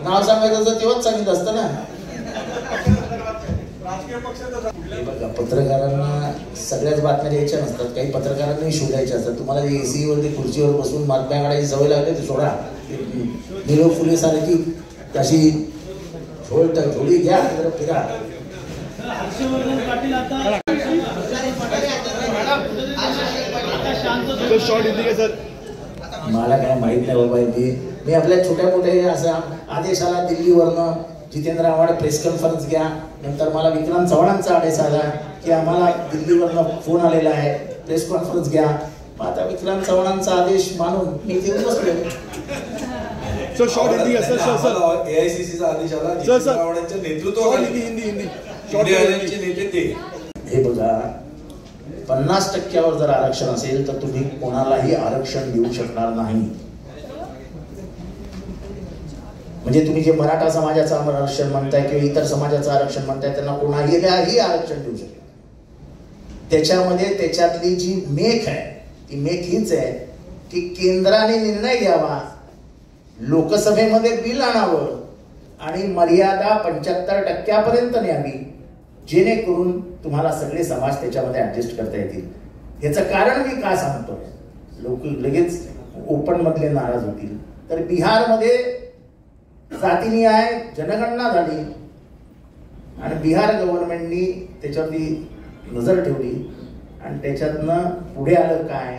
नाव सांगायचं तर तेव्हाच सांगितलं असतं ना. बघा, पत्रकारांना सगळ्याच बातम्या द्यायच्या नसतात, काही पत्रकारांनाही शोधायच्या असतात. तुम्हाला जे एसी वरती खुर्चीवर बसून बातम्या काढायची सवय लागते ते सोडा. निलो फुले सारखी तशी झोळी घ्या तर फिरा. मला काय माहित नाही बाबा. मी आपल्या छोट्या मोठ्या असा आदेश आला दिल्लीवरनं, जितेंद्र आव्हाड प्रेस कॉन्फरन्स घ्या. नंतर मला विक्रांत चव्हाणांचा आदेश आला की आम्हाला दिल्लीवरनं फोन आलेला आहे, प्रेस कॉन्फरन्स घ्या. आता विक्रांत चव्हाणांचा आदेश मानून मी तिथे बसलो. Sir short Hindi sir sir एआयसीसीचा आदेश आला, सर आव्हाडांच्या नेतृत्वाखाली हिंदी नेते ते. हे बघा, 50% जर आरक्षण असेल तर तुम्ही कोणालाही आरक्षण देऊ शकणार नाही. म्हणजे तुम्ही जे मराठा समाजाचं आरक्षण म्हणताय किंवा इतर समाजाचं आरक्षण म्हणताय त्यांना कोणाही आरक्षण देऊ शकत. त्याच्यामध्ये त्याच्यातली जी मेख आहे ती मेख हीच आहे की केंद्राने निर्णय घ्यावा, लोकसभेमध्ये बिल आणावं आणि मर्यादा 75% न्यावी, जेणेकरून तुम्हाला सगळे समाज त्याच्यामध्ये ऍडजस्ट करता येतील. ह्याचं कारण मी का सांगतोय, लोक लगेच ओपन मधले नाराज होतील. तर बिहारमध्ये जातीनिहाय जनगणना झाली आणि बिहार गव्हर्नमेंटनी त्याच्यावरती नजर ठेवली आणि त्याच्यातनं पुढे आलं काय,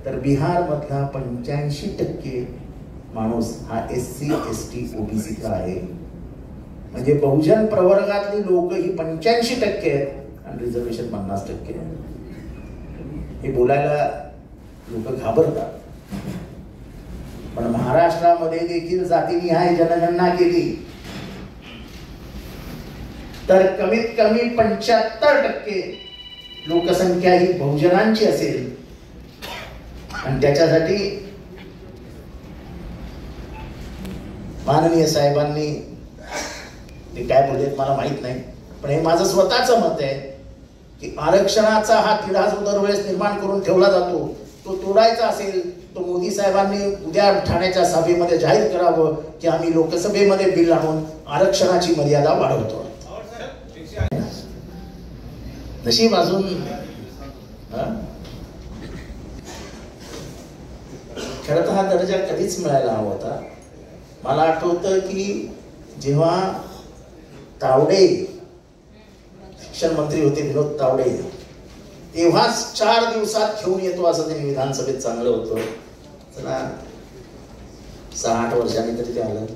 तर बिहार मधला 85% माणूस हा SC ST OBC का आहे. म्हणजे बहुजन प्रवर्गातली लोक ही 85% आहेत आणि रिझर्वेशन 50% आहे. हे बोलायला लोक घाबरतात. पण महाराष्ट्रामध्ये देखील जातीनिहाय जनगणना केली तर कमीत कमी 75% लोकसंख्या ही बहुजनांची असेल. आणि त्याच्यासाठी माननीय साहेबांनी ते काय बोललेत मला माहित नाही, पण हे माझं स्वतःचं मत आहे की आरक्षणाचा हा तिढा जो दरवेळेस निर्माण करून ठेवला जातो तो तोडायचा असेल तो मोदी साहेबांनी उद्या ठाण्याच्या सभेमध्ये जाहीर करावं की आम्ही लोकसभेमध्ये बिल आणून आरक्षणाची मर्यादा वाढवतो. नशीब अजून खरं तर हा दर्जा कधीच मिळायला हवा होता. मला आठवतं की जेव्हा तावडे शिक्षण मंत्री होते, विनोद तावडे, तेव्हाच 4 दिवसात घेऊन येतो असं त्यांनी विधानसभेत चांगलं होतं. चला 6-8 वर्षांनी तरी ते आलं.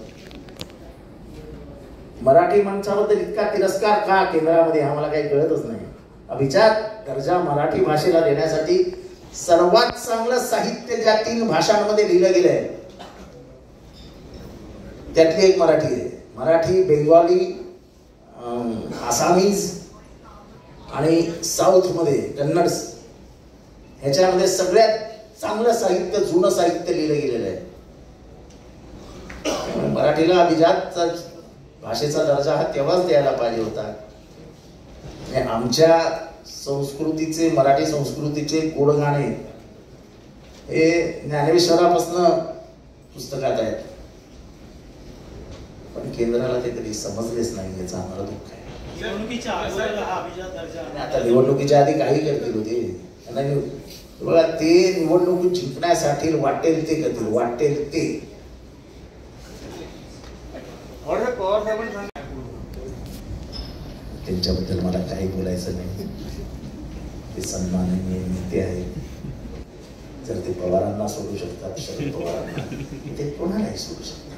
मराठी माणसाबद्दल इतका तिरस्कार का केंद्रामध्ये आम्हाला काही कळतच नाही. अभिजात दर्जा मराठी भाषेला देण्यासाठी सर्वात चांगलं साहित्य ज्या 3 भाषांमध्ये लिहिलं गेलंय त्यातली एक मराठी आहे. मराठी, बेंगॉली, आसामीज आणि साऊथ मध्ये कन्नड, ह्याच्यामध्ये सगळ्यात चांगलं साहित्य, जुनं साहित्य लिहिलं गेलेलं आहे. मराठीला अभिजात भाषेचा दर्जा हा तेव्हाच द्यायला पाहिजे होता. आमच्या संस्कृतीचे, मराठी संस्कृतीचे गोड गाणे हे ज्ञानेश्वरापासून पुस्तकात आहेत, पण केंद्राला ते कधी समजलेच नाही. याचा आम्हाला दुःख आहे. आता निवडणुकीच्या आधी काही करतील होते बघा, ते निवडणूक जिंकण्यासाठी वाटेल ते करतील, वाटेल ते. त्यांच्याबद्दल मला काही बोलायचं नाही. ते सन्माननीय नेते आहेत. जर ते पवारांना सोडू शकतात, शरद पवारांना, ते कोणालाही सोडू शकतात.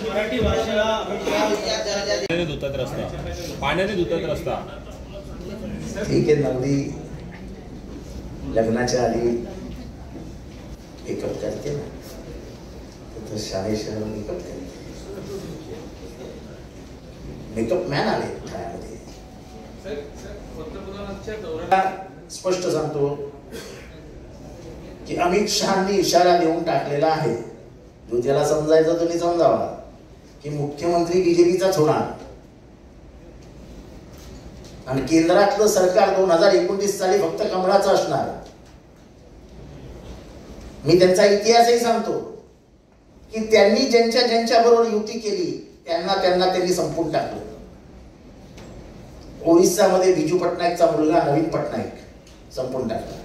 मराठी भाषेला पाण्याने धुतात रस्ता. ठीक आहे, नवरी लग्नाच्या आधी मेकअप करते ना, तर शाळेशिवाय मेकअप करते. मेकअप मॅन आले ठाण्यामध्ये. स्पष्ट सांगतो की अमित शहांनी इशारा देऊन टाकलेला आहे, जो ज्याला समजायचं तुम्ही समजावा, की मुख्यमंत्री बीजेपीचाच होणार आणि केंद्रातलं सरकार 2029 साली फक्त कमळाचं असणार. मी त्यांचा इतिहासही सांगतो की त्यांनी ज्यांच्या बरोबर युती केली त्यांना त्यांनी संपून टाकलं. ओरिसामध्ये बिजू पटनायकचा मुलगा नवीन पटनायक संपून टाकला.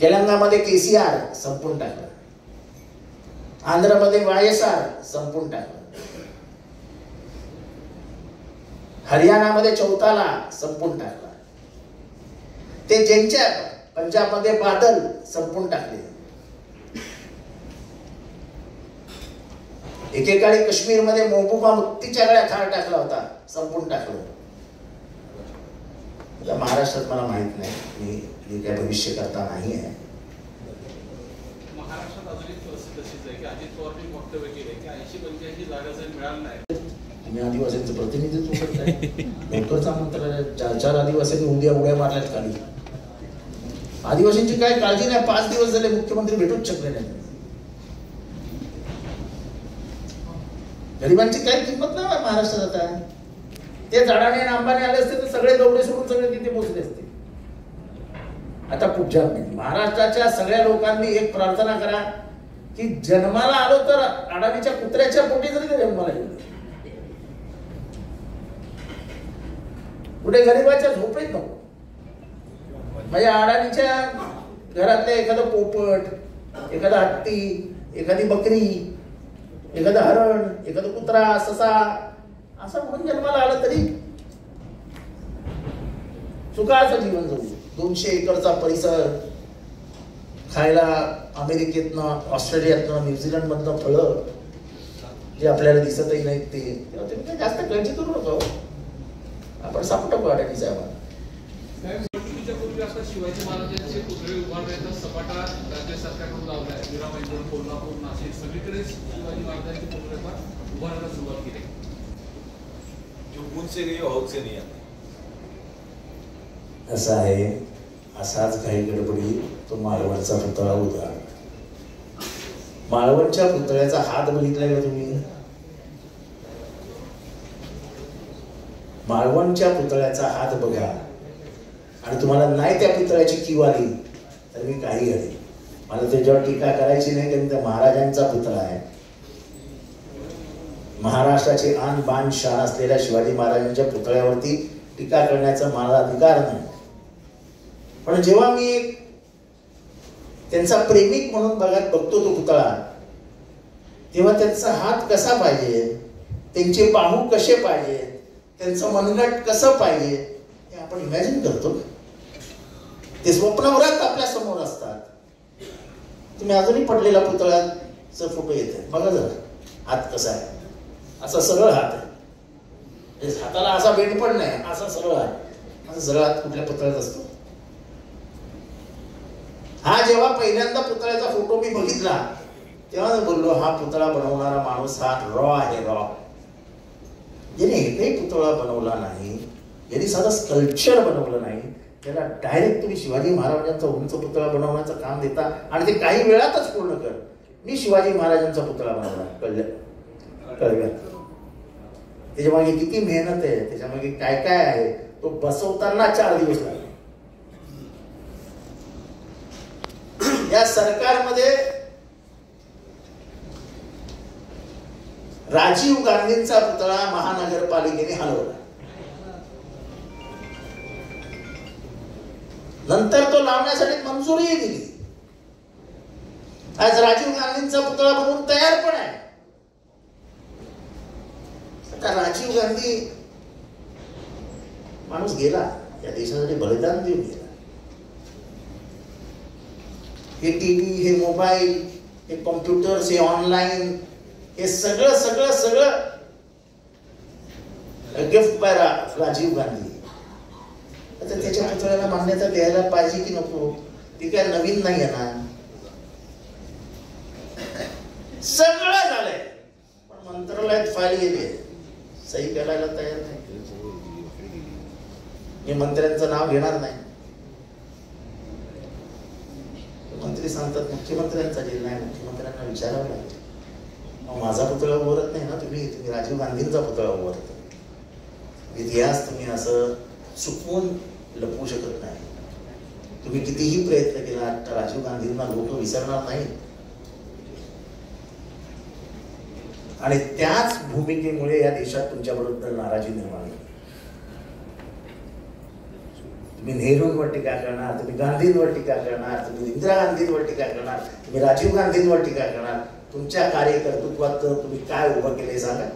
तेलंगणामध्ये केसीआर संपून टाकला. आंध्रमध्ये वायएसआर संपून टाकला. हरियाणामध्ये चौताला संपून टाकला. ते ज्यांच्या पंजाबमध्ये बादल संपून टाकले. एकेकाळी काश्मीरमध्ये महबूबा मुफ्तीच्या गळ्यात हार टाकला होता, संपून टाकलं. महाराष्ट्रात मला माहित नाही, मी काय भविष्य करता नाही आहे. महाराष्ट्रात अजून एक परिस्थिती तशीच आहे की अजित पवारनी वक्तव्य केले की 80-85 जागा जर मिळाल्या नाही. तुम्ही आदिवासींचं प्रतिनिधित्व करताय. लवकरच मंत्रालय 4 आदिवासींनी उड्या मारल्यात खाली. आदिवासींची काय काळजी नाही. 5 दिवस झाले मुख्यमंत्री भेटूच शकले नाही. गरिबांची काही किंमत नाही महाराष्ट्रात. आता ते झाडाने अंबाने आले असते तर सगळे दौडे सोडून सगळे तिथे पोहोचले असते. आता पुढच्या महाराष्ट्राच्या सगळ्या लोकांनी एक प्रार्थना करा की जन्माला आलो तर अडाणीच्या कुत्र्याच्या पोटी जरी ते जन्माला येऊ, कुठे गरिबाच्या झोपेत नको. म्हणजे अडाणीच्या घरातले एखादं पोपट, एखादा हत्ती, एखादी बकरी, एखादं हरण, एखादं कुत्रा, ससा असं म्हणून जन्माला आलं तरी सुखाचं जीवन जगू. 200 एकरचा परिसर, खायला अमेरिकेतनं, ऑस्ट्रेलियातनं, न्यूझीलंड मधनं फळं जे आपल्याला दिसतही नाहीत ते. तुम्ही जास्त काळजी करू नका. आपण सापटू अडाणी साहेबांना. पूर्वी आता शिवाजी महाराजांचे पुतळे उभारण्याचा सपाटा राज्य सरकारकडून लावलाय. मीराबाईंकडून, कोल्हापूर, नाशिक सगळीकडे शिवाजी महाराजांचे पुतळे उभारायला सुरुवात केली. उनसे नहीं और से नहीं. असं आहे, असाच काही गडबडी तो मालवणचा पुतळा होता. मालवणच्या पुतळ्याचा हात बघितलाय का तुम्ही? मालवणच्या पुतळ्याचा हात बघा आणि तुम्हाला नाही त्या पुतळ्याची कीव आली तर मी काही आहे. मला त्याच्यावर टीका करायची नाही, कारण त्या महाराजांचा पुतळा आहे. महाराष्ट्राचे आन बान शान असलेल्या शिवाजी महाराजांच्या पुतळ्यावरती टीका करण्याचा मला अधिकार नाही. पण जेव्हा मी त्यांचा प्रेमिक म्हणून बघतो तो पुतळा, तेव्हा त्यांचा हात कसा पाहिजे, त्यांचे बाहू कसे पाहिजे, त्यांचं मनगट कसं पाहिजे हे आपण इमॅजिन करतो. ते स्वप्नवरात आपल्या समोर असतात. तुम्ही अजूनही पडलेला पुतळ्याचा फोटो येते बघा जरा. हात कसा आहे, असा सरळ हात आहे. हाताला असा बेंड पण नाही, असा सरळ हात. असा सरळ हात कुठल्या पुतळ्यात असतो? हा जेव्हा पहिल्यांदा पुतळ्याचा फोटो मी बघितला तेव्हा बोललो हा पुतळा बनवणारा माणूस हा रॉ आहे. रॉ ज्याने एकही पुतळा बनवला नाही, ज्यांनी साधा स्कल्पचर बनवलं नाही, त्याला डायरेक्ट तुम्ही शिवाजी महाराजांचा उंच पुतळा बनवण्याचं काम देता आणि ते काही वेळातच पूर्ण कर. मी शिवाजी महाराजांचा पुतळा बनवला, कळलं? त्याच्यामागे किती मेहनत आहे, त्याच्यामागे काय काय आहे, तो बसवताना 4 दिवस लागले. या सरकारमध्ये राजीव गांधींचा पुतळा महानगरपालिकेने हलवला. नंतर तो लावण्यासाठी मंजुरीही दिली. आज राजीव गांधींचा पुतळा बनवून तयार पण आहे. आता राजीव गांधी माणूस गेला, या देशासाठी बलिदान देऊन गेला. हे टीव्ही, हे मोबाईल, हे कॉम्प्युटर्स, हे ऑनलाईन, हे सगळं सगळं सगळं गिफ्ट बाय राजीव गांधी. आता त्याच्या पुतळ्याला मान्यता द्यायला पाहिजे की नको? ती काय नवीन नाही आहे ना. सगळं झालंय पण मंत्रालयात फाईल गेली आहे, सही करायला तयार नाही. मी मंत्र्यांचं नाव घेणार नाही. मंत्री सांगतात मुख्यमंत्र्यांचा जिल्हा आहे, मुख्यमंत्र्यांना विचारावं लागेल. माझा पुतळा उभारत नाही ना तुम्ही राजीव गांधींचा पुतळा उभारता. इतिहास तुम्ही असं चुकवून लपवू शकत नाही. तुम्ही कितीही प्रयत्न केला तर राजीव गांधींना लोक विसरणार नाहीत. आणि त्याच भूमिकेमुळे या देशात तुमच्याबरोबर नाराजी निर्माण झाली. तुम्ही नेहरूंवर टीका करणार, तुम्ही गांधींवर टीका करणार, तुम्ही इंदिरा गांधींवर टीका करणार, तुम्ही राजीव गांधींवर टीका करणार. तुमच्या कार्यकर्तृत्वात तुम्ही काय उभं केले सांगा.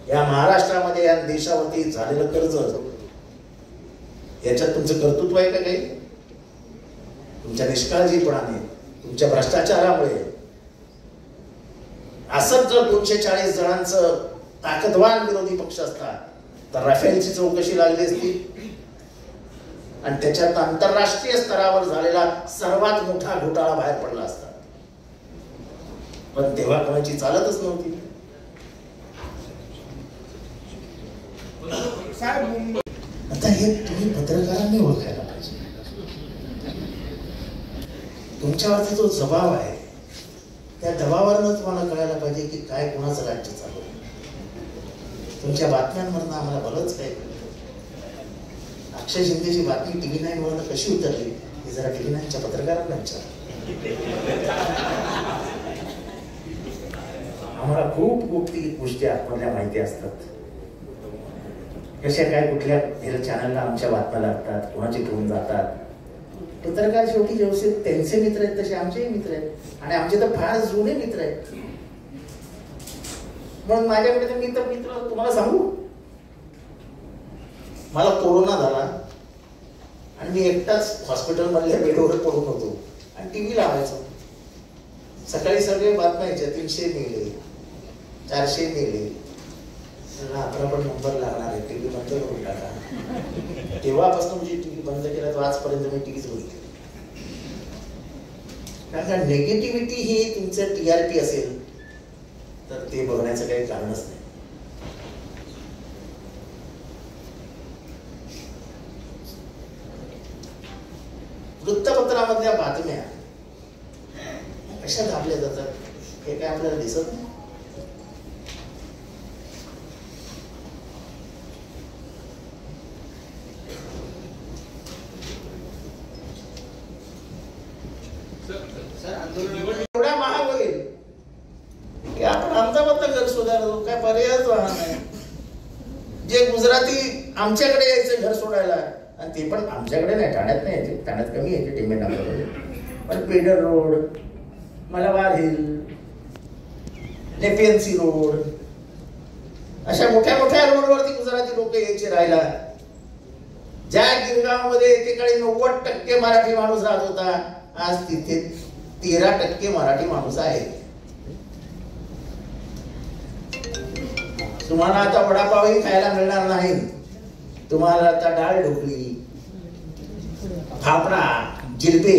या महाराष्ट्रामध्ये या देशावरती झालेलं कर्ज, याच्यात तुमचं कर्तृत्व आहे का काही? तुमच्या निष्काळजीपणाने, तुमच्या भ्रष्टाचारामुळे असंच जर 240 जणांचं ताकदवान विरोधी पक्ष असता तर राफेलची चौकशी लागली असती आणि त्याच्यात आंतरराष्ट्रीय स्तरावर झालेला सर्वात मोठा घोटाळा बाहेर पडला असता. पण तेव्हा कोणाची चालतच नव्हती. आता हे तुम्ही पत्रकारांनी ओळखायला पाहिजे. तुमच्यावरचा जो जबाब आहे त्या दबावावरनं तुम्हाला कळायला पाहिजे की काय कोणाचं राज्य चालू आहे. तुमच्या बातम्यांवरनं आम्हाला बरंच काय कळलं. अक्षय शिंदेची बातमी TV9 वरनं कशी उतरली हे जरा TV9च्या पत्रकारांना विचारा. आम्हाला खूप ती गोष्टी आतमधल्या माहिती असतात. कशा काय कुठल्या चॅनलला आमच्या बातम्या लागतात, कोणाचे फोन जातात. पत्रकार शेवटी जसे त्यांचे मित्र आहेत तसे आमचेही मित्र आहेत आणि आमचे तर फार जुने मित्र आहेत. मग माझ्याकडे मित्र तुम्हाला सांगू, मला कोरोना झाला आणि मी एकटाच हॉस्पिटल मधल्या बेडवर पडून होतो आणि TV लावायचो. सकाळी सगळे बातम्या यायच्या, 300 मेले, 400 मेले. आपला पण नंबर लागणार आहे, TV बंद करून टाका. तेव्हापासून जी TV बंद केला तो आजपर्यंत मी TVच बघितली. कारण नेगेटिव्हिटी ही तुमचं TRP असेल तर ते बघण्याचं काही कारणच नाही. वृत्तपत्रामधल्या बातम्या कशा दाबल्या जातात हे काय आपल्याला दिसत नाही. एवढा महाग होईल की आपण अहमदाबादला घर शोधायला काय पर्यायच राहणार नाही. जे गुजराती आमच्याकडे यायचे घर सोडायला, आणि ते पण आमच्याकडे नाही, ठाण्यात नाही यायचे, ठाण्यात कमी यायचे टेंबेनामध्ये, पण Pedder road, Malabar hill, Nepean Sea road, अशा मोठ्या मोठ्या रोडवरती गुजराती लोक यायचे राहायला. ज्या गिरगावमध्ये एकेकाळी 90% मराठी माणूस राहत होता, आज तिथे 13% मराठी माणूस आहे. तुम्हाला आता वडापावही खायला मिळणार नाही. तुम्हाला आता डाळ ढोकळी, फाफडा, जिलेबी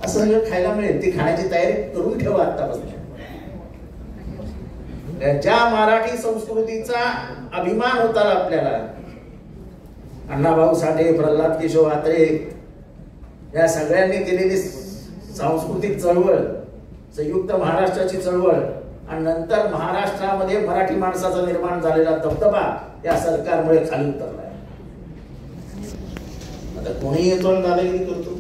असं सगळं खायला मिळेल. ती खाण्याची तयारी करून ठेवा आतापासून. ज्या मराठी संस्कृतीचा अभिमान होता आपल्याला, अण्णाभाऊ साठे, प्रल्हाद केशव आत्रे या सगळ्यांनी केलेली सांस्कृतिक चळवळ, संयुक्त महाराष्ट्राची चळवळ आणि नंतर महाराष्ट्रामध्ये मराठी माणसाचा निर्माण झालेला दबदबा या सरकारमुळे खाली उतरलाय. आता कोणी येतो आणि दादागिरी करतो.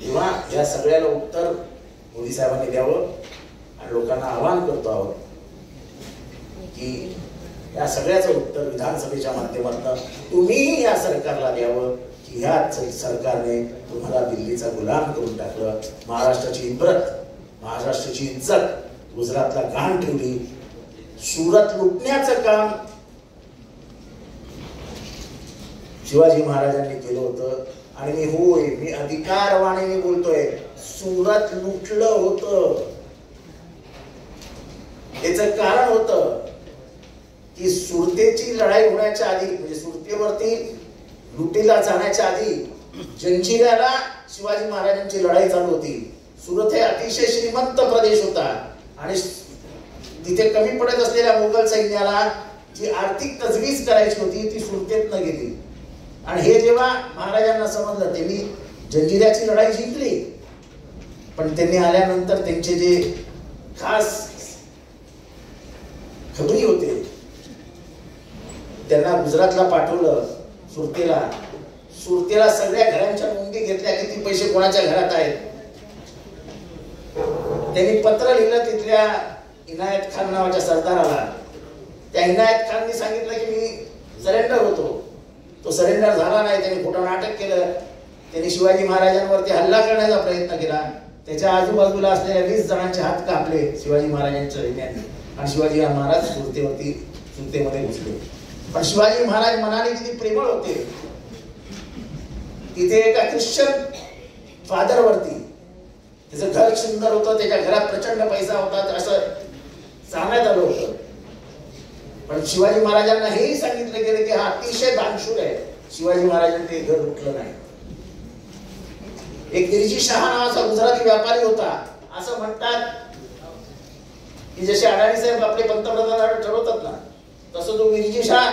तेव्हा या सगळ्याला उत्तर मोदी साहेबांनी द्यावं आणि लोकांना आवाहन करतो आहोत की या सगळ्याचं उत्तर विधानसभेच्या माध्यमातून तुम्ही या सरकारला द्यावं की ह्या सरकारने तुम्हाला दिल्लीचा गुलाम करून टाकलं, महाराष्ट्राची इब्रत, महाराष्ट्राची इज्जत गुजरातला घाण ठेवली, सुरत लुटण्याचं काम शिवाजी महाराजांनी केलं होतं. आणि मी अधिकारवाणीने बोलतोय, सुरत लुटलं होतं. याचं कारण होतं की सुरतेची लढाई होण्याच्या आधी, म्हणजे सुरतेवरती लुटीला जाण्याच्या आधी जंजिऱ्याला शिवाजी महाराजांची लढाई चालू होती. सुरत हे अतिशय श्रीमंत प्रदेश होता आणि तिथे कमी पडत असलेल्या मोगल सैन्याला जी आर्थिक तजवीज करायची होती ती सुरतेत न गेली. आणि हे जेव्हा महाराजांना समजलं त्यांनी जंजिऱ्याची लढाई जिंकली, पण त्यांनी आल्यानंतर त्यांचे जे खास खबरी होते त्यांना गुजरातला पाठवलं. सुरतेला सगळ्या घरांच्या नोंदी घेतल्या, किती पैसे कोणाच्या घरात आहेत. त्यांनी पत्र लिहिलं तिथल्या इनायत खान नावाच्या सरदाराला. त्या इनायत खाननी सांगितलं की मी सरेंडर होतो. तो सरेंडर झाला नाही. त्यांनी खोटं नाटक केलं. त्यांनी शिवाजी महाराजांवरती हल्ला करण्याचा प्रयत्न केला. त्याच्या आजूबाजूला असलेल्या 20 जणांचे हात कापले शिवाजी महाराजांच्या सैन्याने आणि शिवाजी महाराज सुरतेमध्ये घुसले. पण शिवाजी महाराज मनाने किती प्रेमळ होते. तिथे एका ख्रिश्चन फादरवरती, त्याचं घर सुंदर होतं, त्याच्या घरात प्रचंड पैसा होता असं सांगण्यात आलं होतं. पण शिवाजी महाराजांना हेही सांगितलं गेलं की हा अतिशय दानशूर आहे. शिवाजी महाराजांनी ते घर लुटलं नाही. एक गिरजी शहा नावाचा गुजराती व्यापारी होता. असं म्हणतात की जसे अडाणी साहेब आपले पंतप्रधान ठरवतात ना, तसं तो गिरजी शहा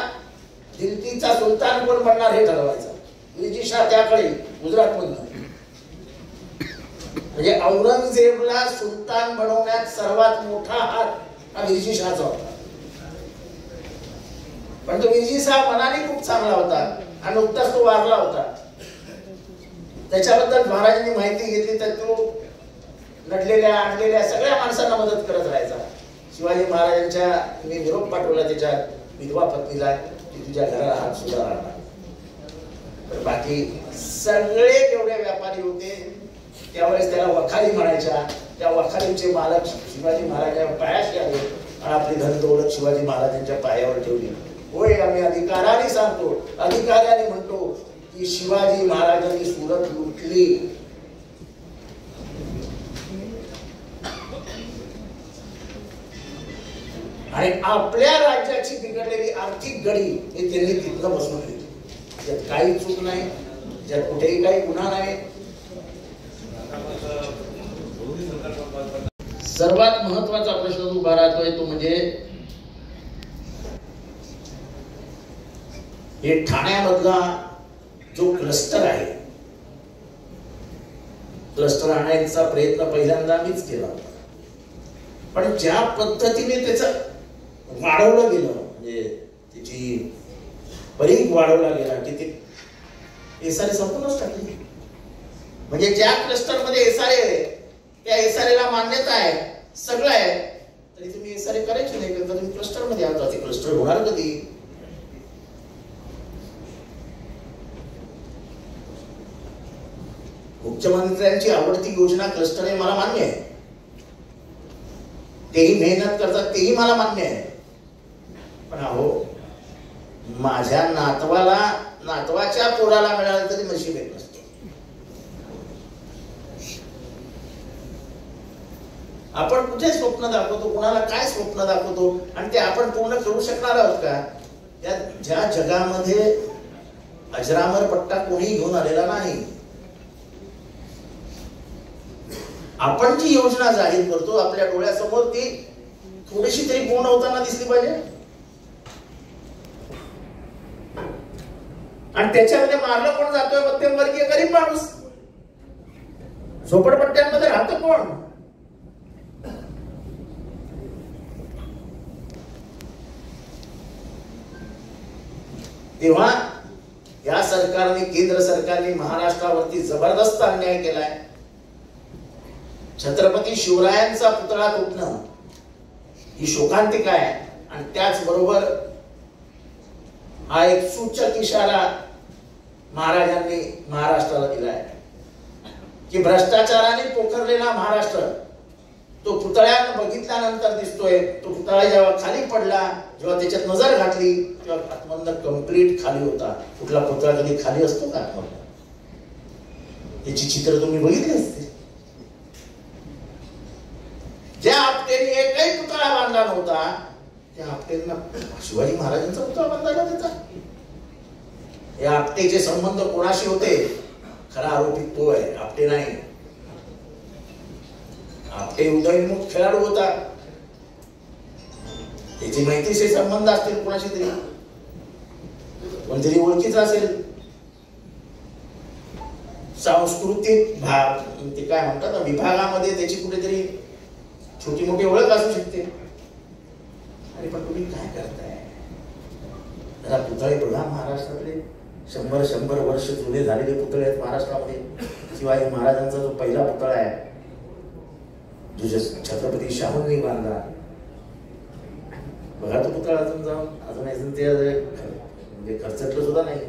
दिल्लीचा सुलतान कोण बनणार हे ठरवायचा. गिरजी शहा त्याकडे गुजरात मधून, म्हणजे औरंगजेबला सुलतान बनवण्यात सर्वात मोठा हात हा गिरजी शहाचा होता. पण तो गिरजी शहा मनाने खूप चांगला होता आणि नुकताच तो वारला होता. त्याच्याबद्दल महाराजांनी माहिती घेतली तर तो नडलेल्या आणलेल्या सगळ्या माणसांना मदत करत राहायचा. शिवाजी महाराजांच्या मी निरोप पाठवला त्याच्या विधवा पत्नीला की तुझ्या घराला हात सुद्धा राहणार. तर बाकी सगळे जेवढे व्यापारी होते त्यावेळेस त्याला वखारी म्हणायच्या. त्या वखारीचे मालक शिवाजी महाराजांच्या पायाशी आले आणि आपली धन दौलत शिवाजी महाराजांच्या पायावर ठेवली. होय, आम्ही अधिकाराने सांगतो, अधिकाऱ्याने म्हणतो की शिवाजी महाराजांनी सुरत लुटली. आणि आपल्या राज्याची बिघडलेली आर्थिक गडी हे त्यांनी तिथनं बसून घेतली. त्यात काही चूक नाही, त्यात कुठेही काही गुन्हा नाही. सर्वात महत्वाचा प्रश्न उभा राहतोय तो म्हणजे हे ठाण्यामधला जो क्लस्टर आहे, क्लस्टर आणायचा प्रयत्न पहिल्यांदा मीच केला होता. पण ज्या पद्धतीने त्याचं वाढवलं गेलं, म्हणजे त्याची परीघ वाढवला गेला की ते एसआरए संपूर्णच टाकली. म्हणजे ज्या क्लस्टर मध्ये एसआरए आहे त्या एसआरए ला मान्यता आहे, सगळं आहे, तरी तुम्ही एसआरए करायची नाही का? तुम्ही क्लस्टर मध्ये आता ते क्लस्टर होणार कधी? मुख्यमंत्र्यांची आवडती योजना क्लस्टर आहे, मला मान्य आहे. तेही मेहनत करतात, तेही मला मान्य आहे. पण अहो, माझ्या नातवाच्या पोराला मिळालं तरी नशीब येत नसतं. आपण कुठे स्वप्न दाखवतो, कुणाला काय स्वप्न दाखवतो आणि ते आपण पूर्ण करू शकणार आहोत का? ज्या जगामध्ये अजरामर पट्टा कोणी घेऊन आलेला नाही. आपण जी योजना जाहीर करतो आपल्या डोळ्यासमोर ती थोडीशी तरी पूर्ण होताना दिसली पाहिजे. आणि त्याच्यामध्ये मारलं कोण जातोय? मध्यमवर्गीय गरीब माणूस. झोपडपट्ट्यांमध्ये राहतं कोण? तेव्हा या सरकारने, केंद्र सरकारने महाराष्ट्रावरती जबरदस्त अन्याय केलाय. छत्रपती शिवरायांचा पुतळा तुटणं ही शोकांतिका आहे. आणि त्याचबरोबर हा एक सूचक इशारा महाराजांनी महाराष्ट्राला दिलाय की भ्रष्टाचाराने पोखरलेला महाराष्ट्र तो पुतळ्यानं बघितल्यानंतर दिसतोय. तो पुतळा जेव्हा खाली पडला, जेव्हा त्याच्यात नजर घातली, तेव्हा आतमधनं कंप्लीट खाली होता. कुठला पुतळा कधी खाली असतो का आतमधनं? त्याची चित्र तुम्ही बघितली असते. ज्या आपटेने एकही पुतळा बांधला नव्हता त्या आपटेंना शिवाजी महाराजांचा पुतळा बांधायला देता. या आपटेचे संबंध कोणाशी होते? खरा आरोपी तो आहे, आपटे नाही. आपटे उदयनमुख खेळाडू होता. त्याची माहितीशी संबंध असतील कोणाशी तरी, कोणतरी ओळखीचा असेल. सांस्कृतिक भाग ते काय म्हणतात ना, विभागामध्ये त्याची कुठेतरी छोटी मोठी ओळख असू शकते. आणि पण तुम्ही काय करताय? जरा पुतळे बघा महाराष्ट्रातले. 100 वर्ष जुने झालेले पुतळे आहेत महाराष्ट्रामध्ये. शिवाजी महाराजांचा जो पहिला पुतळा आहे जो छत्रपती शाहूंनी बांधला, बघा तो पुतळा अजून जाऊन अजून ते म्हणजे खर्चटलं सुद्धा नाही.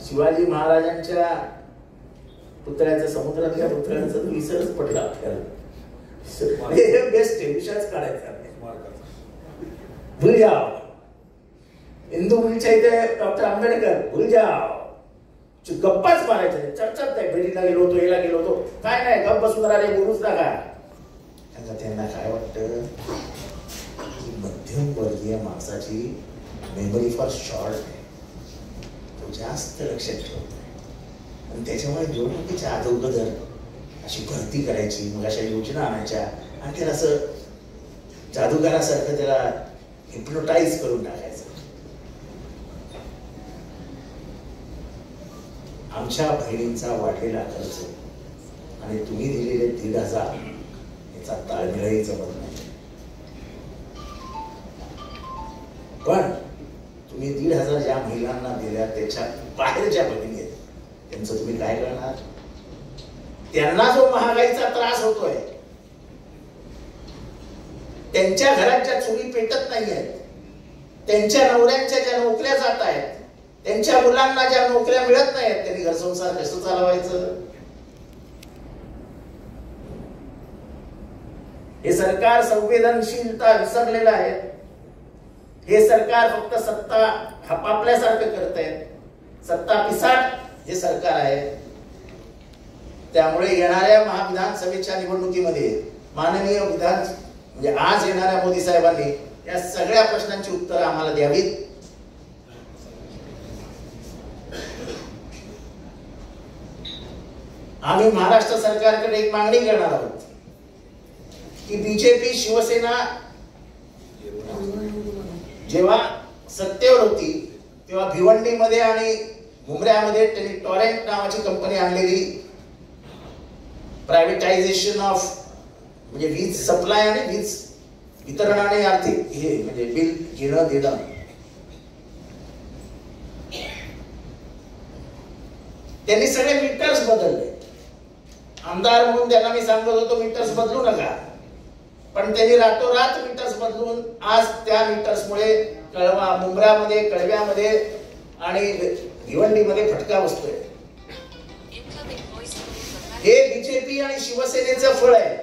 शिवाजी महाराजांच्या पुतळ्याचं, समुद्रातल्या पुतळ्यांचं विसरच पडला आपल्याला. बेस्ट आहे, विषयच काढायचा भूल जाओ. हिंदू मुलीच्या इथे डॉक्टर आंबेडकर भूल जाओ, गप्पाच मारायचे, चर्चाच नाही. भेटीला गेलो होतो, याला गेलो होतो, काय नाही, गप्प बसून राहिले, बोलूच नका. त्यांना काय वाटतं की मध्यम वर्गीय माणसाची मेमरी फार शॉर्ट आहे, तो जास्त लक्षात ठेवत नाही. आणि त्याच्यामुळे निवडणुकीच्या अगोदर अशी भरती करायची, मग अशा योजना आणायच्या आणि त्याला असं जादूगारासारखं त्याला हिप्नोटाईज करून टाकायचं. आमच्या बहिणींचा वाढलेला खर्च आणि तुम्ही दिलेले 1,500 याचा ताळमेळही जमत नाही. पण तुम्ही 1,500 ज्या महिलांना दिल्या त्याच्या बाहेर ज्या बहिणी आहेत त्यांचं तुम्ही काय करणार? त्यांना जो महागाईचा त्रास होतोय, त्यांच्या घरात ज्या चुली पेटत नाही आहेत, त्यांच्या नवऱ्यांच्या ज्या नोकऱ्या जात आहेत, त्यांच्या मुलांना ज्या नोकऱ्या मिळत नाहीत, त्यांनी घरसंसार कसं चालवायचं? हे सरकार संवेदनशीलता विसरलेलं आहे. हे सरकार फक्त सत्ता हपापल्यासारखं करत आहे, सत्ता पिसाट हे सरकार आहे. त्यामुळे येणाऱ्या विधानसभेच्या निवडणुकीमध्ये माननीय म्हणजे आज येणाऱ्या मोदी साहेबांनी या सगळ्या प्रश्नांची उत्तरं आम्हाला द्यावीत. आम्ही महाराष्ट्र सरकारकडे एक मागणी करणार आहोत की बीजेपी शिवसेना जेव्हा सत्तेवर होती तेव्हा भिवंडीमध्ये आणि मुंबऱ्यामध्ये त्यांनी टॉरेंट नावाची कंपनी आणलेली, प्रायव्हेटायझेशन ऑफ म्हणजे वीज सप्लाय आणि वीज वितरण आणि आर्थिक हे म्हणजे बिल घेणं देणं. त्यांनी सगळे मीटर्स बदलले. आमदार म्हणून त्यांना मी सांगत होतो मीटर्स बदलू नका, पण त्यांनी रातोरात मीटर्स बदलून आज त्या मीटर्समुळे मुंबऱ्यामध्ये, कळव्यामध्ये आणि भिवंडीमध्ये फटका बसतोय. हे बीजेपी आणि शिवसेनेचं फळ आहे,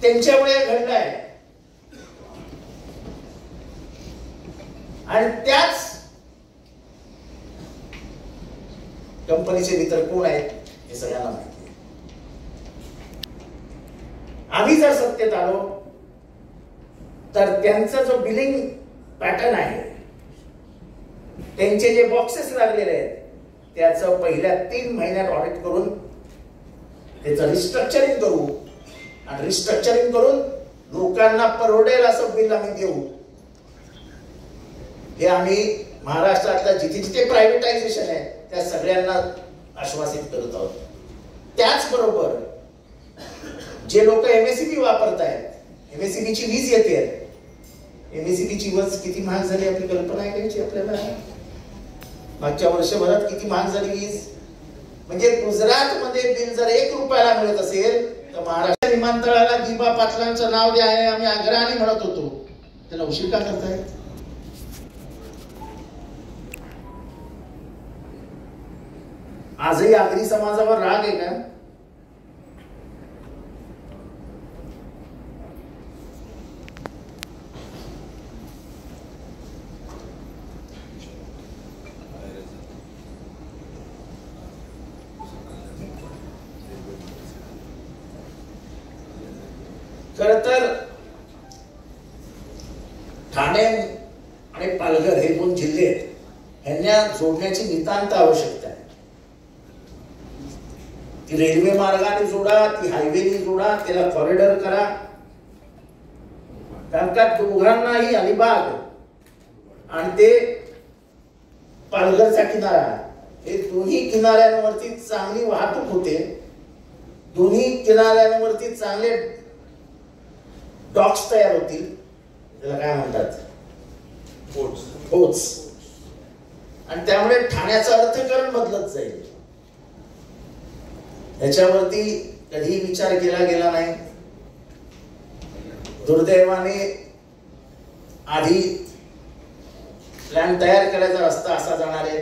त्यांच्यामुळे घडलंय. आणि त्याच कंपनीचे मित्र कोण आहेत हे सगळ्यांना माहिती आहे. आम्ही जर सत्तेत आलो तर त्यांचा जो बिलिंग पॅटर्न आहे, त्यांचे जे बॉक्सेस लागलेले आहेत त्याचं पहिल्या 3 महिन्यात ऑडिट करून त्याचं रिस्ट्रक्चरिंग करू आणि रिस्ट्रक्चरिंग करून लोकांना परवडेल असं बिल आम्ही देऊ. हे आम्ही महाराष्ट्रातल्या जिथे जिथे प्रायव्हेटायझेशन आहे त्या सगळ्यांना आश्वासित करत आहोत. त्याचबरोबर जे लोक एमएससीबी वापरत आहेत, एमएससीबीची वीज येते, एमएससीबीची वीज किती महाग झाली आपली कल्पना आहे त्यांची आपल्याला? मागच्या वर्षभरात किती महाग झाली वीज? म्हणजे गुजरात मध्ये बिल जर 1 रुपयाला मिळत असेल तर महाराष्ट्र विमानतळाला दिबा पाटलांचं नाव द्या आहे आम्ही आग्रहाने म्हणत होतो, त्याला उशीर का करतायत? आजही आगरी समाजावर राग आहे का? खर तर ठाणे आणि पालघर हे 2 जिल्हे यांना जोडण्याची नितांत आवश्यकता आहे. ती रेल्वे मार्गाने जोडा, ती हायवेने जोडा, त्याला कॉरिडॉर करा. कारण का दोघांनाही अलिबाग आणि ते पालघरचा किनारा हे दोन्ही किनाऱ्यांवरती चांगली वाहतूक होते, दोन्ही किनाऱ्यांवरती चांगले डॉक्स तयार होतील, त्याला काय म्हणतात, पोच, आणि त्यामुळे ठाण्याचं अर्थकारण बदलत जाईल. याच्यावरती कधीही विचार केला गेला नाही. दुर्दैवाने आधी प्लॅन तयार करायचा रस्ता असा जाणार आहे,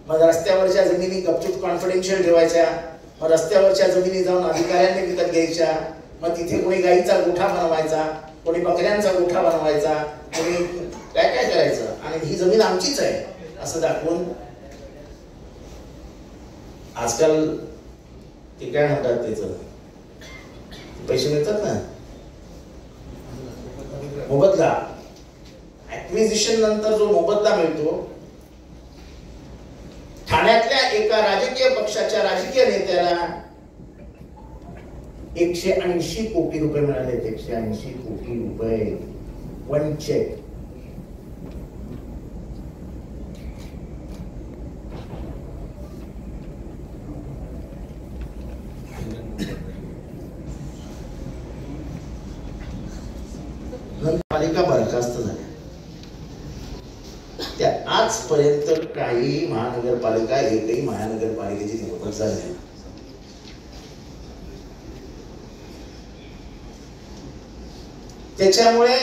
मग रस्त्यावरच्या जमिनी गपचूप कॉन्फिडेन्शियल ठेवायच्या, मग रस्त्यावरच्या जमिनी जाऊन अधिकाऱ्यांनी विकत घ्यायच्या, मग तिथे कोणी गाईचा गोठा बनवायचा, कोणी बकऱ्यांचा गोठा बनवायचा, कोणी काय काय करायचं, आणि ही जमीन आमचीच आहे असं दाखवून आजकाल ते काय म्हणतात, त्याचं पैसे मिळतात ना, मोबदला, ऍक्विजिशन नंतर जो मोबदला मिळतो, ठाण्यातल्या एका राजकीय पक्षाच्या राजकीय नेत्याला 180 कोटी रुपये मिळाले. 180 कोटी रुपये, वन चेक. पालिका बरखास्त झाल्या. त्या आजपर्यंत काही महानगरपालिका, एकही महानगरपालिकेची निवडणूक झाली नाही. त्याच्यामुळे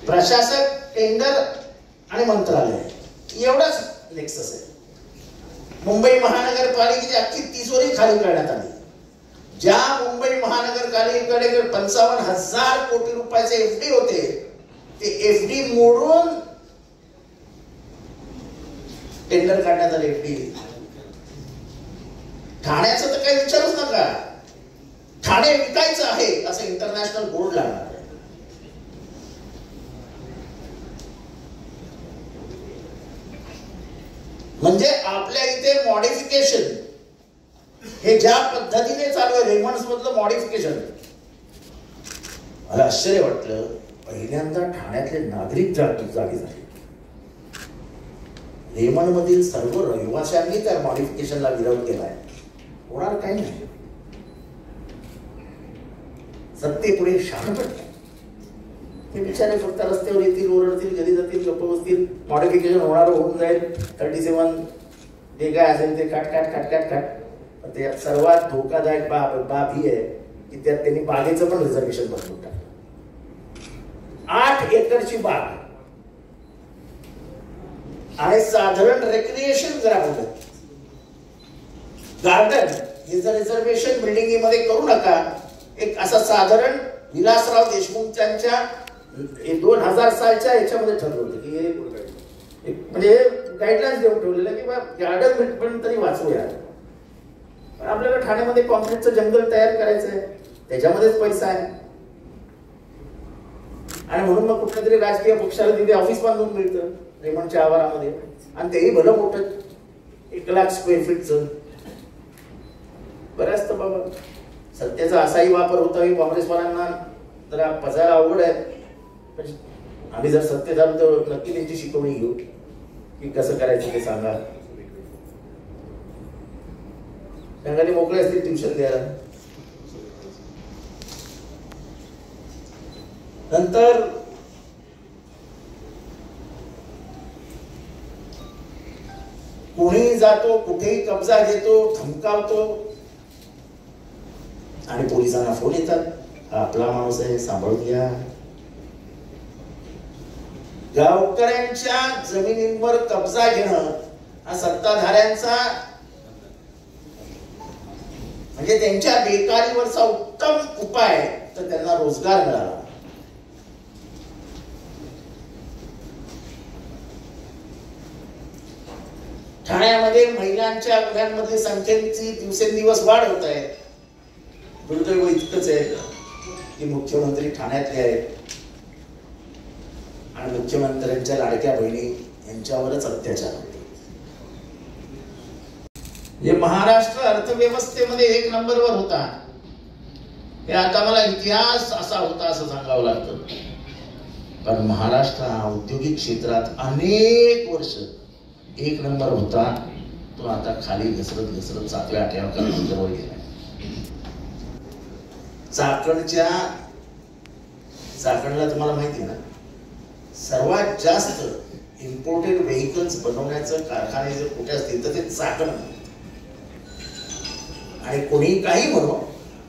प्रशासक, टेंडर आणि मंत्रालय एवढाच नेक्सस आहे. मुंबई महानगरपालिकेची अख्खी तिजोरी खाली करण्यात आली. ज्या मुंबई महानगरपालिकेकडे 55,000 कोटी रुपयाचे एफडी होते, ते एफडी मोडून टेंडर काढण्यात आले. एफडी ठाण्याचं तर काही विचारूच नका. ठाणे विकायचं आहे असं इंटरनॅशनल बोर्ड लागणार आहे. म्हणजे आपल्या इथे मॉडिफिकेशन हे ज्या पद्धतीने चालू आहे, रेमंड्स मधलं मॉडिफिकेशन, मला आश्चर्य वाटलं. पहिल्यांदा ठाण्यातले नागरिक जागी झाले. रेमंड मधील सर्व रहिवाशांनी त्या मॉडिफिकेशनला विरोध केलाय. होणार काही नाही. सत्तेपुढे शहाणपण. ते बिचारे फक्त रस्त्यावर येतील, ओरडतील, घरी जातील, गप्प बसतील. मॉडिफिकेशन होऊन जाईल. 37 जे काय असेल ते काट. ते सर्वात धोकादायक बाब ही आहे की त्यात त्यांनी बागेचं पण रिझर्वेशन बदलून टाकलं. 8 एकरची बाग आणि साधारण रेक्रिएशन ग्राउंड, गार्डन, हे जर रिझर्वेशन बिल्डिंगमध्ये करू नका. एक असा साधारण विलासराव देशमुख यांच्या 2000 सालच्या याच्यामध्ये ठरलं होतं की म्हणजे गाईडलाईन्स देऊन ठेवलेलं की गार्डन पण तरी वाचवूया. पण आपल्याला ठाण्यामध्ये कॉन्क्रीटचं जंगल तयार करायचं आहे, त्याच्यामध्येच पैसा आहे. आणि म्हणून मग कुठल्या तरी राजकीय पक्षाला तिथे ऑफिस बांधून मिळतं रेमंडच्या आवारामध्ये, आणि तेही भलं मोठं 1,00,000 स्क्वेअर फीटचं. बरं असतं बाबा. सत्तेचा असाही वापर होता की काँग्रेसवाल्यांना जरा पचायला अवघड आहे. आम्ही जर सत्तेत आलो तर नक्की त्यांची शिकवणी घेऊ की कसं करायचं ते सांगा. त्यांना मोकळे असतील ट्युशन द्यायला. नंतर कोणीही जातो, कुठेही कब्जा घेतो, धमकावतो, आणि पोलिसांना फोन येतात, हा आपला माणूस आहे, सांभाळून घ्या. गावकऱ्यांच्या जमिनींवर कब्जा घेणं हा सत्ताधाऱ्यांचा म्हणजे त्यांच्या बेकारीवरचा उत्तम उपाय, तर त्यांना रोजगार मिळाला. ठाण्यामध्ये महिलांच्या गुन्ह्यांमधील संख्येची दिवसेंदिवस वाढ होत आहे. दुर्दैव इतकंच आहे की मुख्यमंत्री ठाण्यातले आहेत आणि मुख्यमंत्र्यांच्या लाडक्या बहिणी यांच्यावरच अत्याचार होते. हे महाराष्ट्र अर्थव्यवस्थेमध्ये 1 नंबरवर होता. हे आता मला इतिहास असा होता असं सांगावं लागतं. पण महाराष्ट्र हा औद्योगिक क्षेत्रात अनेक वर्ष 1 नंबर होता. तो आता खाली घसरत 7व्या 8व्या क्रमांकावर गेला. चाकणला तुम्हाला माहिती आहे ना, सर्वात जास्त इम्पोर्टेड व्हेकल्स बनवण्याचं कारखाने जर कुठे असतील तर ते चाकण. आणि कोणी काही म्हणो,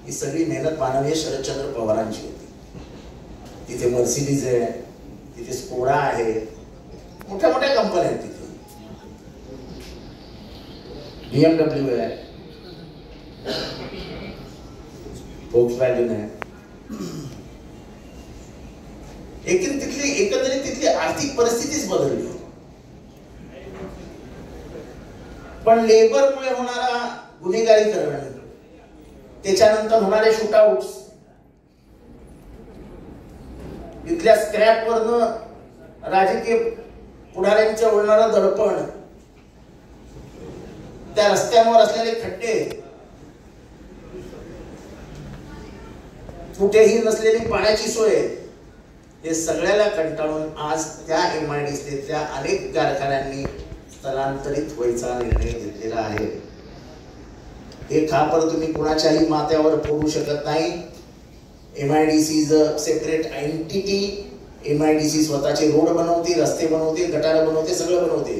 ही सगळी मेहनत माननीय शरदचंद्र पवारांची होती. तिथे मर्सिडीज आहे, तिथे स्कोडा आहे, मोठ्या मोठ्या कंपन्या आहेत तिथे, BMW आहे, फोक्सवॅगन आहे. एकंदरीत तिथली आर्थिक परिस्थितीच बदलली. पण लेबरमुळे होणारा गुन्हेगारीकरण, त्याच्यानंतर होणारे शूटआउट्स, इथल्या स्क्रॅपवरनं राजकीय पुढाऱ्यांच्या ओढणारं दडपण, त्या रस्त्यांवर असलेले खड्डे, कुठेही नसलेली पाण्याची सोय, हे सगळ्याला कंटाळून आज त्या MIDCतल्या अनेक कारखान्यांनी स्थलांतरित व्हायचा निर्णय घेतलेला आहे. हे खापर तुम्ही कुणाच्याही माथ्यावर फोडू शकत नाही. MIDC is a separate entity. MIDC स्वतःचे रोड बनवते, रस्ते बनवते, गटार बनवते, सगळं बनवते.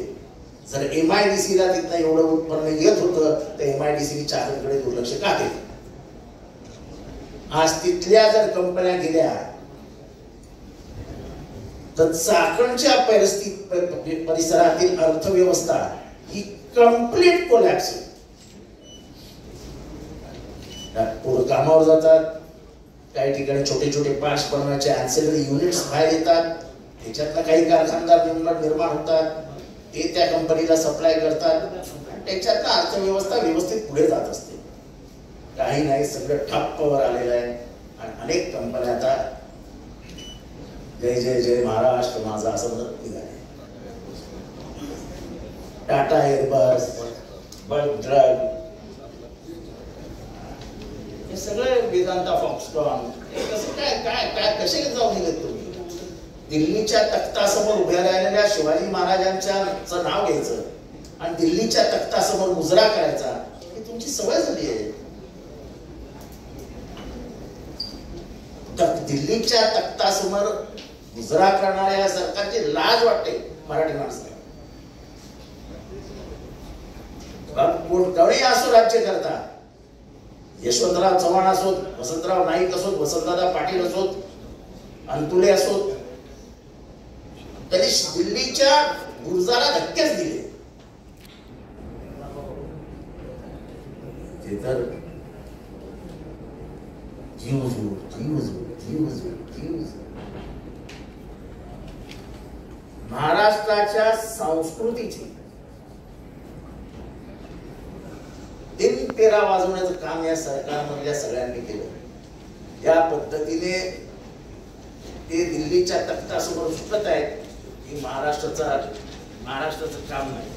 जर MIDCला तिथं एवढं उत्पन्न येत होतं तर MIDCने चाकणकडे दुर्लक्ष का केलं? आज तिथल्या जर कंपन्या गेल्या तर चाकणच्या परिसरातील अर्थव्यवस्था ही कम्प्लीट कोलॅप्स होईल. कामावर जातात, काही ठिकाणी छोटे छोटे पार्ट्स बनवायचे ॲन्सिलरी युनिट्स बाहेर येतात, त्याच्यातनं काही कारखानदार निर्माण होतात, ते त्या कंपनीला सप्लाय करतात, त्याच्यातनं अर्थव्यवस्था व्यवस्थित पुढे जात असते. काही नाही, सगळं ठप्पवर आलेलं आहे. आणि अनेक कंपन्या आता जय जय जय महाराष्ट्र माझा असं म्हणत निघाले. टाटा एअरबस, बल्क ड्रग, हे सगळे वेदांता, फॉक्सकॉन, कसं काय काय काय कसे जाऊन निघत तुम्ही? दिल्लीच्या तख्तासमोर उभ्या राहिलेल्या शिवाजी महाराजांचं नाव घ्यायचं आणि दिल्लीच्या तख्तासमोर मुजरा करायचा, ही तुमची सवय झाली आहे. दिल्लीच्या तख्तासमोर मुजरा करणाऱ्या या सरकारची लाज वाटते मराठी माणसाला. कोणी असो राज्य करता, यशवंतराव चव्हाण असोत, वसंतराव नाईक असोत, वसंतदादा पाटील असोत, अंतुले असोत, त्यांनी दिल्लीच्या बुर्जाला धक्केच दिले. ते तर महाराष्ट्राच्या संस्कृतीची दिन पेरा वाजवण्याचं काम या सरकारमधल्या सगळ्यांनी केलं. या पद्धतीने ते दिल्लीच्या तख्तासमोर झुकत आहेत. ही महाराष्ट्राचं काम नाही.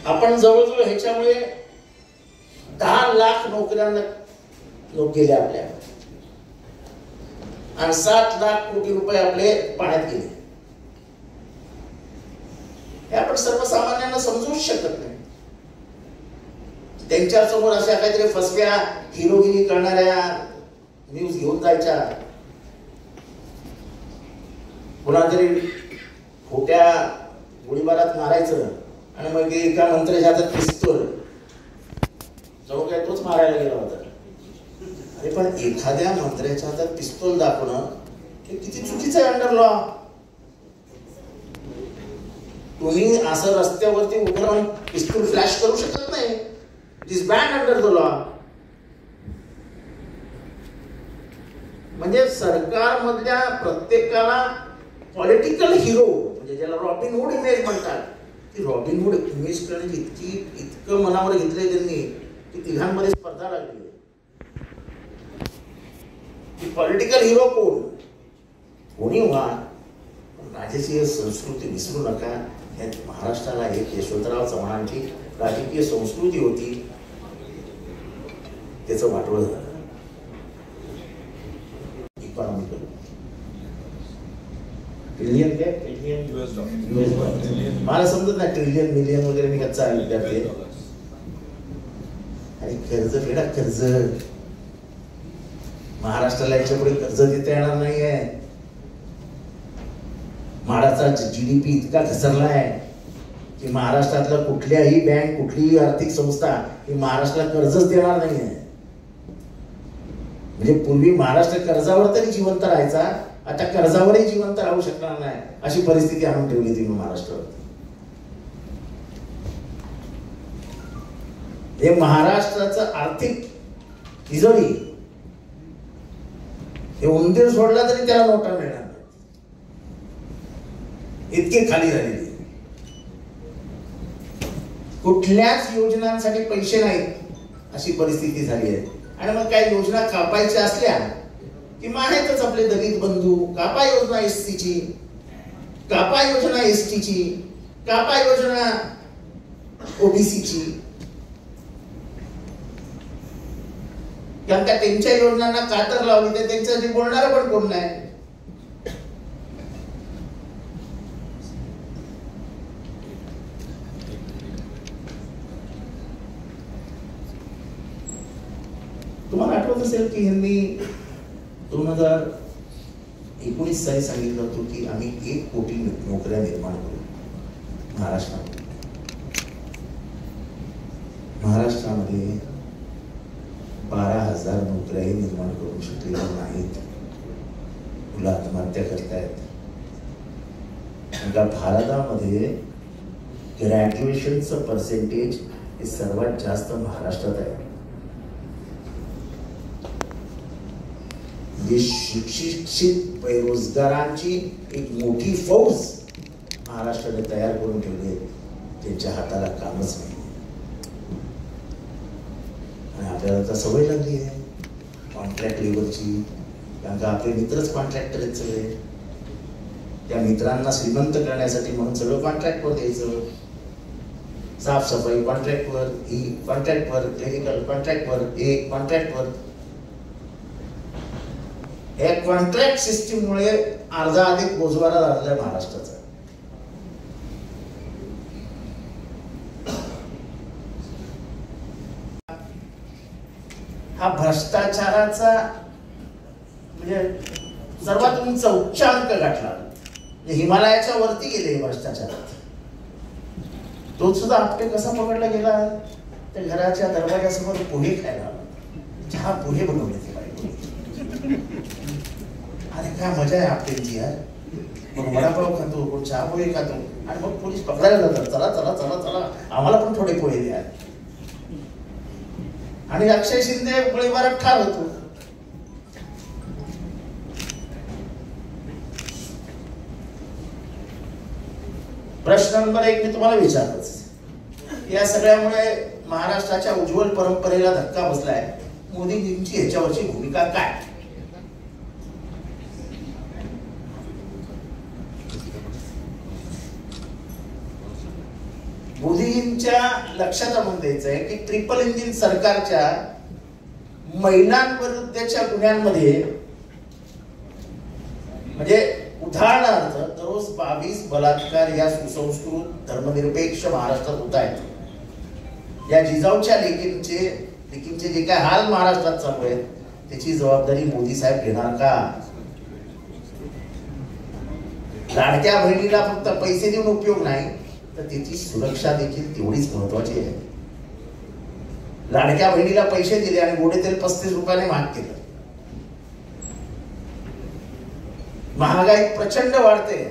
आपण जवळजवळ ह्याच्यामुळे 10 लाख नोकऱ्यांना लोक गेले आपल्या आणि 7 लाख कोटी रुपये आपले पाण्यात गेले. हे आपण सर्वसामान्यांना समजूच शकत नाही. त्यांच्या समोर अशा काहीतरी फसव्या हिरोगिरी करणाऱ्या न्यूज घेऊन जायच्या, कुणातरी खोट्या गोळीबारात मारायचं आणि मग एका मंत्र्याच्या हातात पिस्तूल, जणू काय तोच मारायला गेला होता. अरे पण एखाद्या मंत्र्याच्या हातात पिस्तूल दाखवणं हे किती चुकीचं आहे अंडर लॉ. तुम्ही असं रस्त्यावरती उभं राहून पिस्तूल फ्लॅश करू शकत नाही. It is ban under the law. म्हणजे सरकारमधल्या प्रत्येकाला पॉलिटिकल हिरो, म्हणजे ज्याला रॉबिन हुड इमेज म्हणतात, ती रॉबिन हुड इमेज करण्याची इतकं मनावर घेतलंय त्यांनी की तिघांमध्ये स्पर्धा लागली. पॉलिटिकल हिरो कोणी व्हा, राजकीय संस्कृती विसरू नका. महाराष्ट्राला एक यशवंतराव चव्हाणांची राजकीय संस्कृती होती, त्याचं वाटोळं झालं. इकॉनॉमिकल ट्रिलियन काय ट्रिलियन US डॉलर मला समजत नाही ट्रिलियन मिलियन वगैरे मी कच्चा विद्यार्थी आणि कर्ज फेडा कर्ज महाराष्ट्राला याच्या पुढे कर्ज देता येणार नाहीये महाराष्ट्राचा GDP इतका घसरलाय की महाराष्ट्रातलं कुठल्याही बँक कुठलीही आर्थिक संस्था ही महाराष्ट्राला कर्जच देणार नाहीये म्हणजे पूर्वी महाराष्ट्र कर्जावर तरी जिवंत राहायचा आता कर्जावरही जिवंत राहू शकणार नाही अशी परिस्थिती आणून ठेवली तुम्ही महाराष्ट्रावर हे महाराष्ट्राचं आर्थिक तिजोरी हे उंदीर सोडला तरी त्याला नोटा मिळणार नाही इतके खाली झालेली कुठल्याच योजनांसाठी पैसे नाहीत अशी परिस्थिती झाली आहे आणि मग काही योजना कापायच्या असल्या की माहीतच आपले दलित बंधू कापा योजना SC ची कापा योजना ST ची कापा योजना OBC ची कारण का त्यांच्या योजनांना कातर लावली तर त्यांच्यासाठी बोलणार पण कोण नाही तुम्हाला आठवत असेल की यांनी 2019 साली सांगितलं होतं की आम्ही 1 कोटी नोकऱ्या निर्माण करू महाराष्ट्रामध्ये 12,000 नोकऱ्याही निर्माण करू शकलेल्या नाहीत मुलं आत्महत्या करतायत कारण भारतामध्ये ग्रॅज्युएशनचं पर्सेंटेज हे सर्वात जास्त महाराष्ट्रात आहे शिक्षित बेरोजगारांची एक मोठी फौज महाराष्ट्राने तयार करून ठेवली आहे त्यांच्या हाताला कामच नाही आणि आपल्याला तर सवय लागली आहे कॉन्ट्रॅक्ट लेबरची कारण का आपले मित्रच कॉन्ट्रॅक्टर आहेत सगळे त्या मित्रांना श्रीमंत करण्यासाठी म्हणून सगळं कॉन्ट्रॅक्टवर द्यायचं साफसफाई कॉन्ट्रॅक्टवर ही कॉन्ट्रॅक्टवर क्लिनिकल कॉन्ट्रॅक्टवर एक कॉन्ट्रॅक्टवर या कॉन्ट्रॅक्ट सिस्टीम मुळे अर्धा अधिक बोजवारा झालाय महाराष्ट्राचा हा भ्रष्टाचाराचा म्हणजे सर्वात उंच उच्चांक गाठला हिमालयाच्या वरती गेले भ्रष्टाचारात तो सुद्धा आपटे कसा पकडला गेला त्या घराच्या दरवाजासमोर पोहे खायला चहा पोहे बनवले ते अरे काय मजा आहे आपल्याची यार मग वडापाव खातो कोण चहा पोहे खातो आणि मग पोलीस पकडायला जातात चला चला चला चला आम्हाला पण थोडे पोहे द्या आणि अक्षय शिंदे गोळीबारात ठार होतो प्रश्न नंबर 1 मी तुम्हाला विचारतोच या सगळ्यामुळे महाराष्ट्राच्या उज्ज्वल परंपरेला धक्का बसलाय मोदीजींची याच्यावरची भूमिका काय मोदीजींच्या लक्षात आणून द्यायचं आहे की ट्रिपल इंजिन सरकारच्या महिलांविरुद्धच्या गुन्ह्यांमध्ये म्हणजे उदाहरणार्थ दररोज 22 बलात्कार या सुसंस्कृत धर्मनिरपेक्ष महाराष्ट्रात होत आहेत या जिजाऊच्या लेकींचे जे काय हाल महाराष्ट्रात चालू आहेत त्याची जबाबदारी मोदी साहेब घेणार का लाडक्या बहिणीला फक्त पैसे देऊन उपयोग नाही तर त्याची सुरक्षा देखील तेवढीच महत्वाची आहे लाडक्या बहिणीला पैसे दिले आणि गोडे तेल 35 रुपयाने महाग केलं महागाई प्रचंड वाढते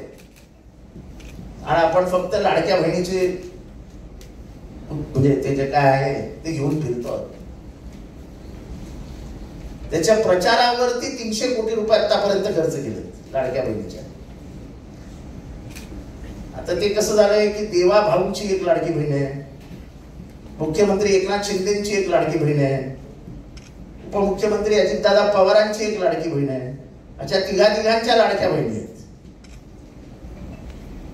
आणि आपण फक्त लाडक्या बहिणीचे म्हणजे ते जे काय आहे ते घेऊन फिरतो त्याच्या प्रचारावरती 300 कोटी रुपये आतापर्यंत खर्च केले लाडक्या बहिणीच्या आता ते कसं झालंय की देवा भाऊंची एक लाडकी बहीण आहे मुख्यमंत्री एकनाथ शिंदेची एक लाडकी बहीण आहे उपमुख्यमंत्री अजितदादा पवारांची एक लाडकी बहीण आहे अशा तिघांच्या लाडक्या बहिणी आहेत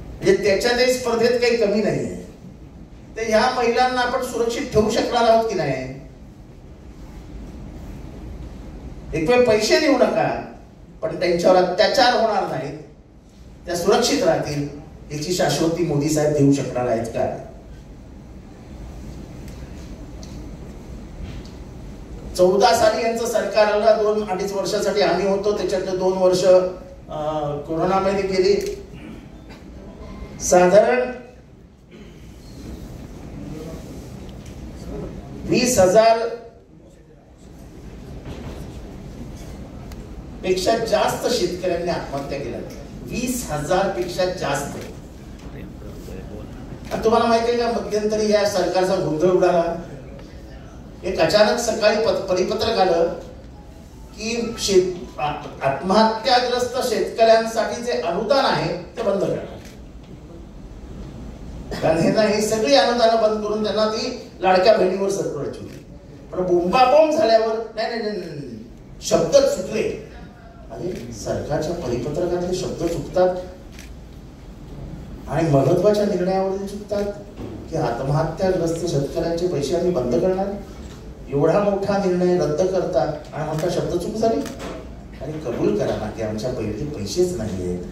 म्हणजे त्याच्यातही स्पर्धेत काही कमी नाहीये तर ह्या महिलांना आपण सुरक्षित ठेवू शकणार आहोत की नाही एक वेळ पैसे देऊ नका पण त्यांच्यावर अत्याचार होणार नाहीत त्या सुरक्षित राहतील याची शाश्वती मोदी साहेब देऊ शकणार आहेत का? चौदा साली यांचं सरकारला 2-2.5 वर्षासाठी आम्ही होतो, त्याच्यातले 2 वर्ष कोरोनामध्ये गेली. साधारण 20,000 पेक्षा जास्त शेतकऱ्यांनी आत्महत्या केल्या. 20,000 पेक्षा जास्त. तुम्हाला माहिती आहे का, मध्यंतरी या सरकारचा गोंधळ उडाला. एक अचानक सकाळी परिपत्रक आलं की आत्महत्याग्रस्त शेतकऱ्यांसाठी जे अनुदान आहे ते बंद करणार. कारण ही सगळी अनुदानं बंद करून त्यांना ती लाडक्या बहिणीवर सरकारची होती. पण बोंबाबोंब झाल्यावर नाही शब्दच चुकले. अरे सरकारच्या परिपत्रकातले शब्द चुकतात आणि महत्वाच्या निर्णयावरून चुकतात की आत्महत्याग्रस्त शेतकऱ्यांचे पैसे आम्ही बंद करणार. एवढा मोठा निर्णय रद्द करतात आणि आमचा शब्द चूक झाली. आणि कबूल करा ना की आमच्या पैसेच नाही आहेत.